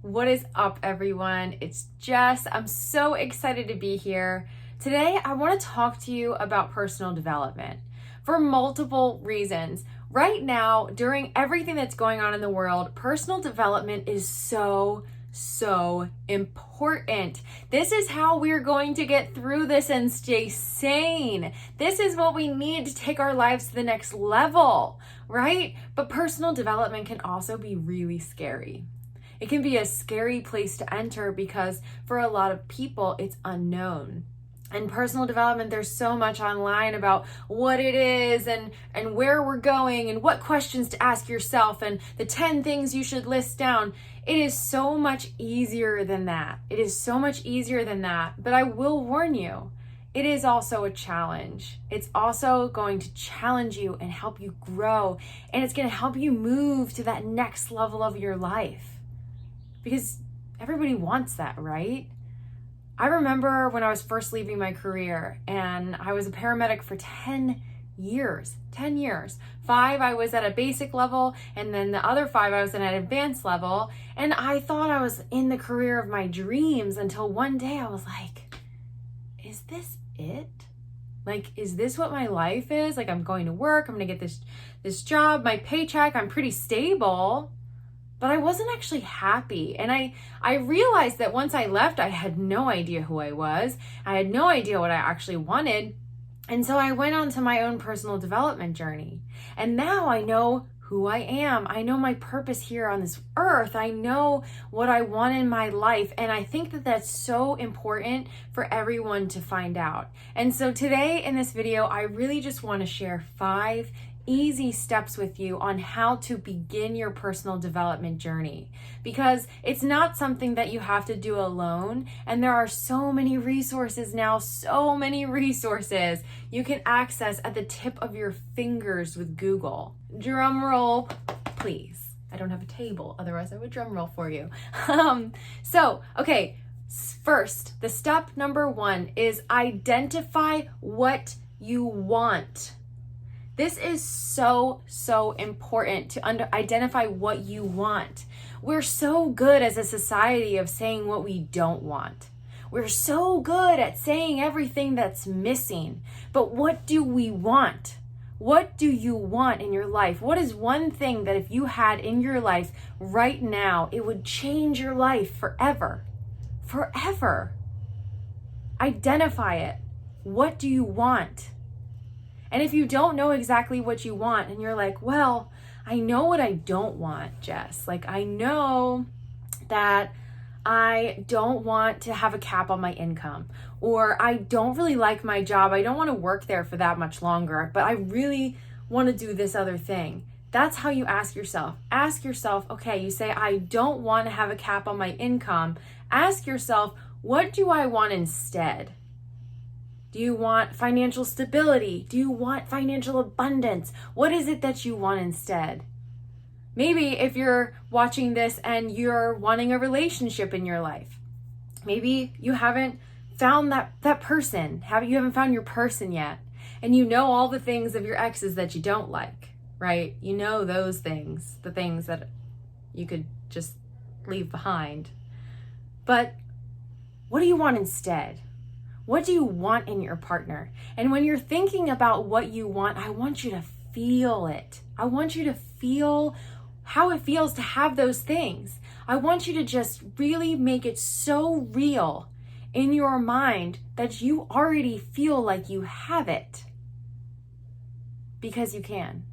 What is up, everyone? It's Jess. I'm so excited to be here. Today, I want to talk to you about personal development for multiple reasons. Right now, during everything that's going on in the world, personal development is so important. This is how we're going to get through this and stay sane. This is what we need to take our lives to the next level, right? But personal development can also be really scary. It can be a scary place to enter because for a lot of people, it's unknown. And personal development, there's so much online about what it is and where we're going and what questions to ask yourself and the 10 things you should list down. It is so much easier than that. It is so much easier than that. But I will warn you, it is also a challenge. It's also going to challenge you and help you grow. And it's going to help you move to that next level of your life. Because everybody wants that, right? I remember when I was first leaving my career and I was a paramedic for 10 years. 5, I was at a basic level, and then the other 5, I was at an advanced level. And I thought I was in the career of my dreams until one day I was like, is this it? Like, is this what my life is? Like, I'm going to work, I'm gonna get this job, my paycheck, I'm pretty stable. But I wasn't actually happy. And I realized that once I left, I had no idea who I was. I had no idea what I actually wanted. And so I went on to my own personal development journey. And now I know who I am. I know my purpose here on this earth. I know what I want in my life. And I think that that's so important for everyone to find out. And so today in this video, I really just want to share 5 easy steps with you on how to begin your personal development journey, because it's not something that you have to do alone. And there are so many resources now, so many resources you can access at the tip of your fingers with Google. Drum roll, please. I don't have a table, otherwise I would drum roll for you. First, the step number 1 is identify what you want. This is so important to identify what you want. We're so good as a society of saying what we don't want. We're so good at saying everything that's missing. But what do we want? What do you want in your life? What is one thing that if you had in your life right now, it would change your life forever? Forever. Identify it. What do you want? And if you don't know exactly what you want and you're like, well, I know what I don't want, Jess. Like, I know that I don't want to have a cap on my income, or I don't really like my job. I don't want to work there for that much longer, but I really want to do this other thing. That's how you ask yourself. Ask yourself, okay, you say, I don't want to have a cap on my income. Ask yourself, what do I want instead? Do you want financial stability? Do you want financial abundance? What is it that you want instead? Maybe if you're watching this and you're wanting a relationship in your life, maybe you haven't found that person. You haven't found your person yet. And you know all the things of your exes that you don't like, right? You know those things, the things that you could just leave behind. But what do you want instead? What do you want in your partner? And when you're thinking about what you want, I want you to feel it. I want you to feel how it feels to have those things. I want you to just really make it so real in your mind that you already feel like you have it. Because you can.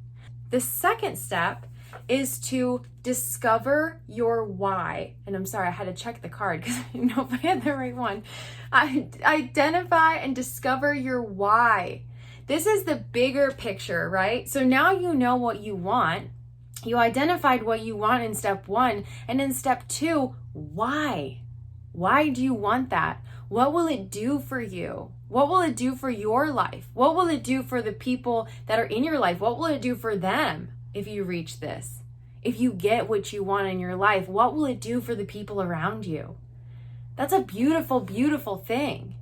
The second step is to discover your why. And I'm sorry, I had to check the card because I didn't know if I had the right one. Identify and discover your why. This is the bigger picture, right? So now you know what you want. You identified what you want in step 1. And in step 2, why? Why do you want that? What will it do for you? What will it do for your life? What will it do for the people that are in your life? What will it do for them if you reach this? If you get what you want in your life, what will it do for the people around you? That's a beautiful, beautiful thing.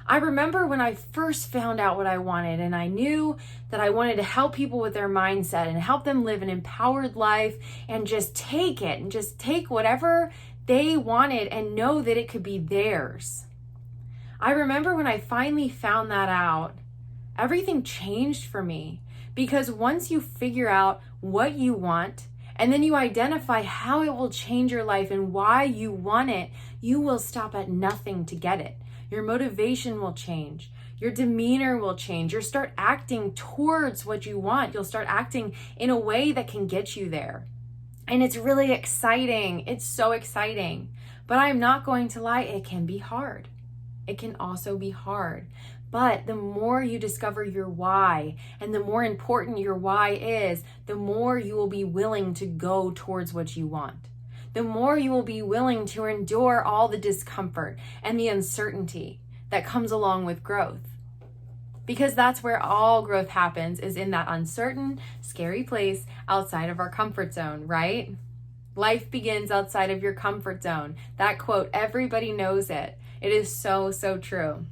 I remember when I first found out what I wanted, and I knew that I wanted to help people with their mindset and help them live an empowered life and just take it and just take whatever they wanted and know that it could be theirs. I remember when I finally found that out, everything changed for me, because once you figure out what you want and then you identify how it will change your life and why you want it, you will stop at nothing to get it. Your motivation will change. Your demeanor will change. You'll start acting towards what you want. You'll start acting in a way that can get you there. And it's really exciting. It's so exciting. But I'm not going to lie, it can be hard. It can also be hard. But the more you discover your why, and the more important your why is, the more you will be willing to go towards what you want. The more you will be willing to endure all the discomfort and the uncertainty that comes along with growth. Because that's where all growth happens, is in that uncertain, scary place outside of our comfort zone, right? Life begins outside of your comfort zone. That quote, everybody knows it. It is so, so true.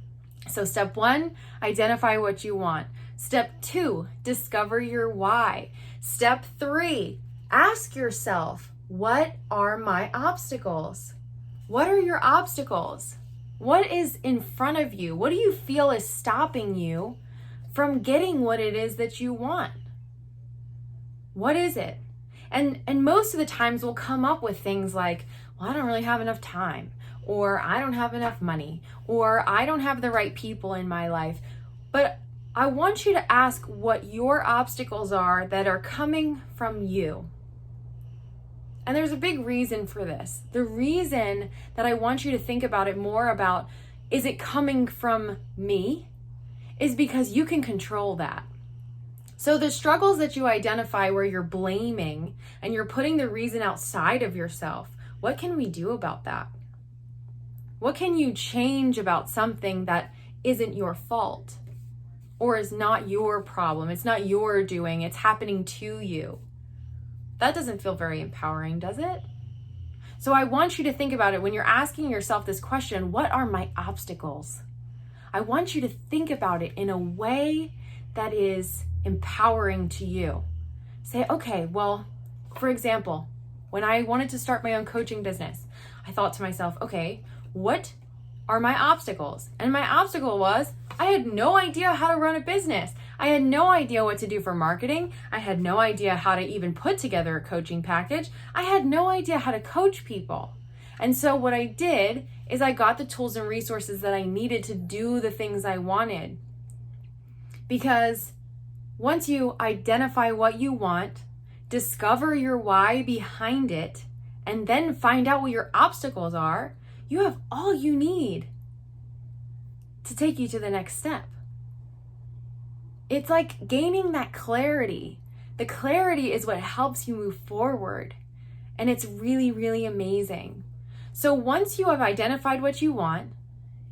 So step 1, identify what you want. Step 2, discover your why. Step 3, ask yourself, what are my obstacles? What are your obstacles? What is in front of you? What do you feel is stopping you from getting what it is that you want? What is it? And most of the times we'll come up with things like, well, I don't really have enough time, or I don't have enough money, or I don't have the right people in my life. But I want you to ask what your obstacles are that are coming from you. And there's a big reason for this. The reason that I want you to think about it more about, is it coming from me? Is because you can control that. So the struggles that you identify where you're blaming and you're putting the reason outside of yourself, what can we do about that? What can you change about something that isn't your fault or is not your problem? It's not your doing, it's happening to you. That doesn't feel very empowering, does it? So I want you to think about it when you're asking yourself this question, what are my obstacles? I want you to think about it in a way that is empowering to you. Say, okay, well, for example, when I wanted to start my own coaching business, I thought to myself, okay, what are my obstacles? And my obstacle was, I had no idea how to run a business. I had no idea what to do for marketing. I had no idea how to even put together a coaching package. I had no idea how to coach people. And so what I did is I got the tools and resources that I needed to do the things I wanted. Because once you identify what you want, discover your why behind it, and then find out what your obstacles are, you have all you need to take you to the next step. It's like gaining that clarity. The clarity is what helps you move forward. And it's really, really amazing. So once you have identified what you want,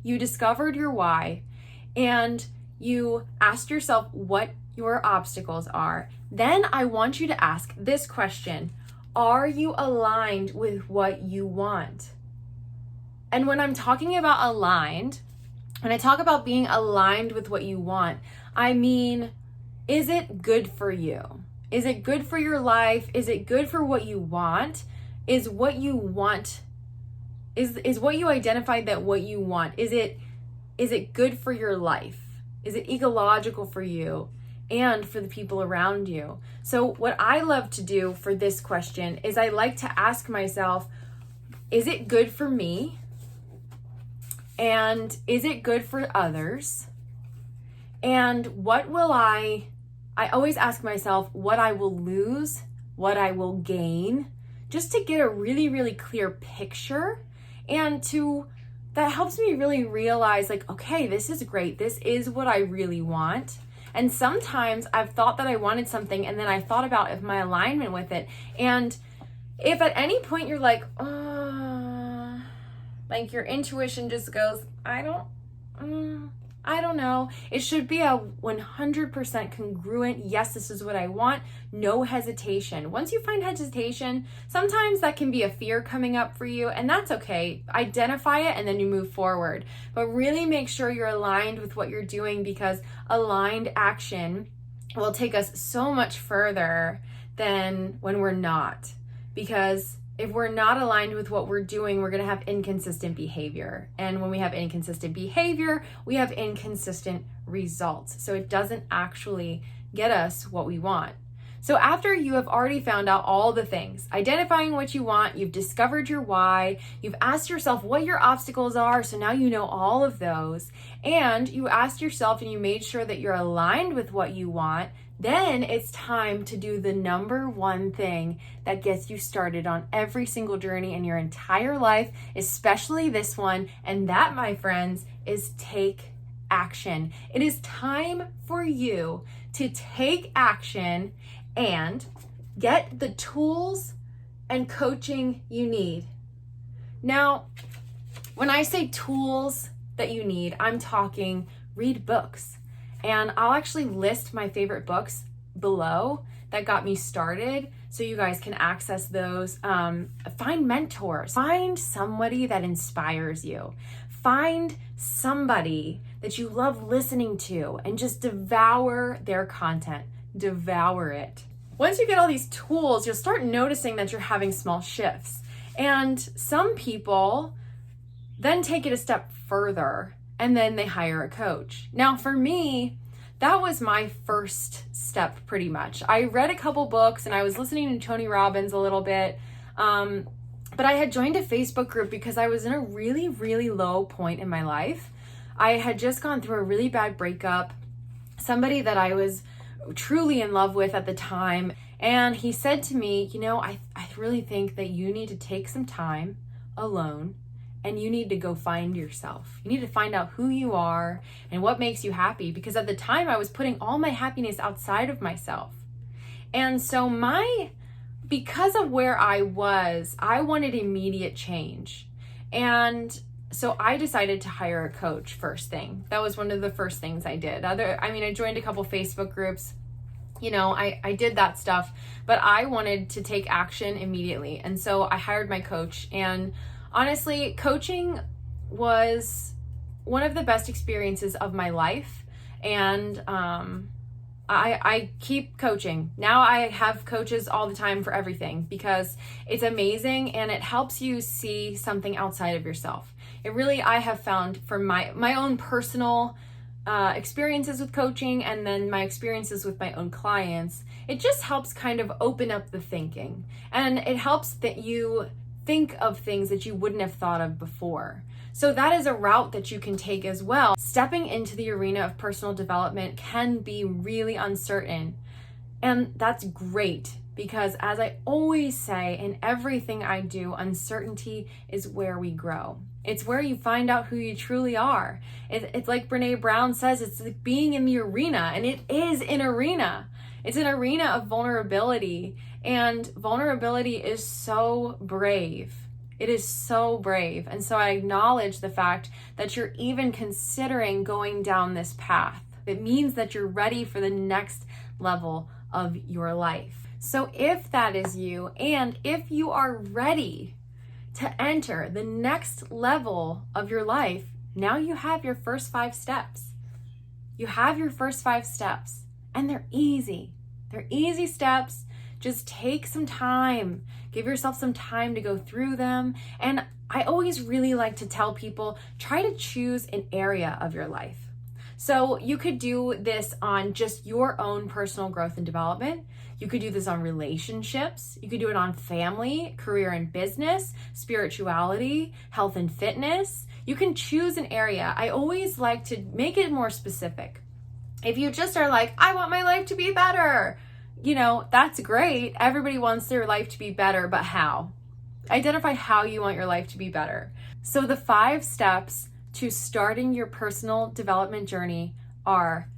you discovered your why, and you asked yourself what your obstacles are, then I want you to ask this question: are you aligned with what you want? And when I'm talking about aligned, when I talk about being aligned with what you want, I mean, is it good for you? Is it good for your life? Is it good for what you want? Is what you want, is what you identified that what you want, is it good for your life? Is it ecological for you and for the people around you? So what I love to do for this question is I like to ask myself, is it good for me? And is it good for others? And what will I always ask myself what I will lose, what I will gain, just to get a really, really clear picture. And that helps me really realize, like, okay, this is great. This is what I really want. And sometimes I've thought that I wanted something, and then I thought about my alignment with it. And if at any point you're like, like your intuition just goes, I don't know. It should be a 100% congruent, yes, this is what I want, no hesitation. Once you find hesitation, sometimes that can be a fear coming up for you, and that's okay. Identify it and then you move forward. But really make sure you're aligned with what you're doing, because aligned action will take us so much further than when we're not. Because if we're not aligned with what we're doing, we're going to have inconsistent behavior. And when we have inconsistent behavior, we have inconsistent results. So it doesn't actually get us what we want. So after you have already found out all the things, identifying what you want, you've discovered your why, you've asked yourself what your obstacles are, so now you know all of those, and you asked yourself and you made sure that you're aligned with what you want, then it's time to do the number one thing that gets you started on every single journey in your entire life, especially this one, and that, my friends, is take action. It is time for you to take action and get the tools and coaching you need. Now, when I say tools that you need, I'm talking read books. And I'll actually list my favorite books below that got me started so you guys can access those. Find mentors. Find somebody that inspires you. Find somebody that you love listening to and just devour their content. Devour it. Once you get all these tools, you'll start noticing that you're having small shifts. And some people then take it a step further and then they hire a coach. Now, for me, that was my first step pretty much. I read a couple books and I was listening to Tony Robbins a little bit. But I had joined a Facebook group because I was in a really, really low point in my life. I had just gone through a really bad breakup. Somebody that I was truly in love with at the time. And he said to me, I really think that you need to take some time alone and you need to go find yourself. You need to find out who you are and what makes you happy. Because at the time I was putting all my happiness outside of myself. And so because of where I wanted immediate change. And so I decided to hire a coach first thing. That was one of the first things I did. I joined a couple Facebook groups. I did that stuff, but I wanted to take action immediately. And so I hired my coach. And honestly, coaching was one of the best experiences of my life. And I keep coaching. Now I have coaches all the time for everything because it's amazing and it helps you see something outside of yourself. I have found from my own personal experiences with coaching and then my experiences with my own clients, it just helps kind of open up the thinking. And it helps that you think of things that you wouldn't have thought of before. So that is a route that you can take as well. Stepping into the arena of personal development can be really uncertain. And that's great because, as I always say, in everything I do, uncertainty is where we grow. It's where you find out who you truly are. It's like Brené Brown says, it's like being in the arena, and it is an arena. It's an arena of vulnerability, and vulnerability is so brave. It is so brave. And so I acknowledge the fact that you're even considering going down this path. It means that you're ready for the next level of your life. So if that is you, and if you are ready to enter the next level of your life, now you have your first 5 steps. You have your first 5 steps, and they're easy. They're easy steps. Just take some time. Give yourself some time to go through them. And I always really like to tell people, try to choose an area of your life. So you could do this on just your own personal growth and development. You could do this on relationships. You could do it on family, career and business, spirituality, health and fitness. You can choose an area. I always like to make it more specific. If you just are like, I want my life to be better, that's great. Everybody wants their life to be better, but how? Identify how you want your life to be better. So the 5 steps to starting your personal development journey are: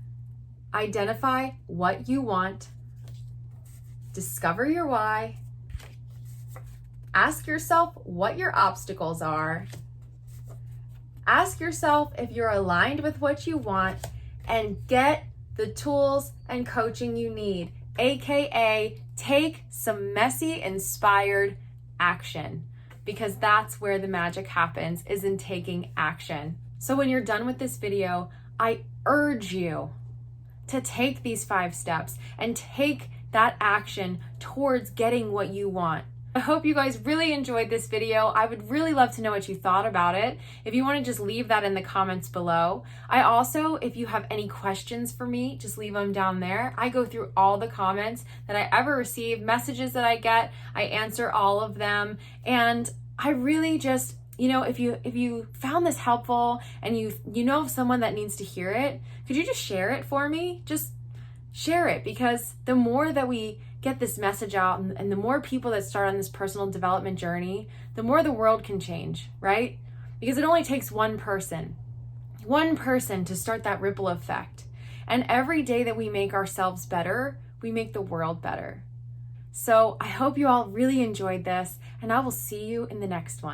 identify what you want, discover your why, ask yourself what your obstacles are, ask yourself if you're aligned with what you want, and get the tools and coaching you need, aka take some messy, inspired action, because that's where the magic happens, is in taking action. So when you're done with this video, I urge you to take these 5 steps and take that action towards getting what you want. I hope you guys really enjoyed this video. I would really love to know what you thought about it. If you want to just leave that in the comments below. I also, if you have any questions for me, just leave them down there. I go through all the comments that I ever receive, messages that I get, I answer all of them. And I really just, if you found this helpful and you know of someone that needs to hear it, could you just share it for me? Just share it, because the more that we get this message out and the more people that start on this personal development journey, the more the world can change, right? Because it only takes one person to start that ripple effect. And every day that we make ourselves better, we make the world better. So I hope you all really enjoyed this, and I will see you in the next one.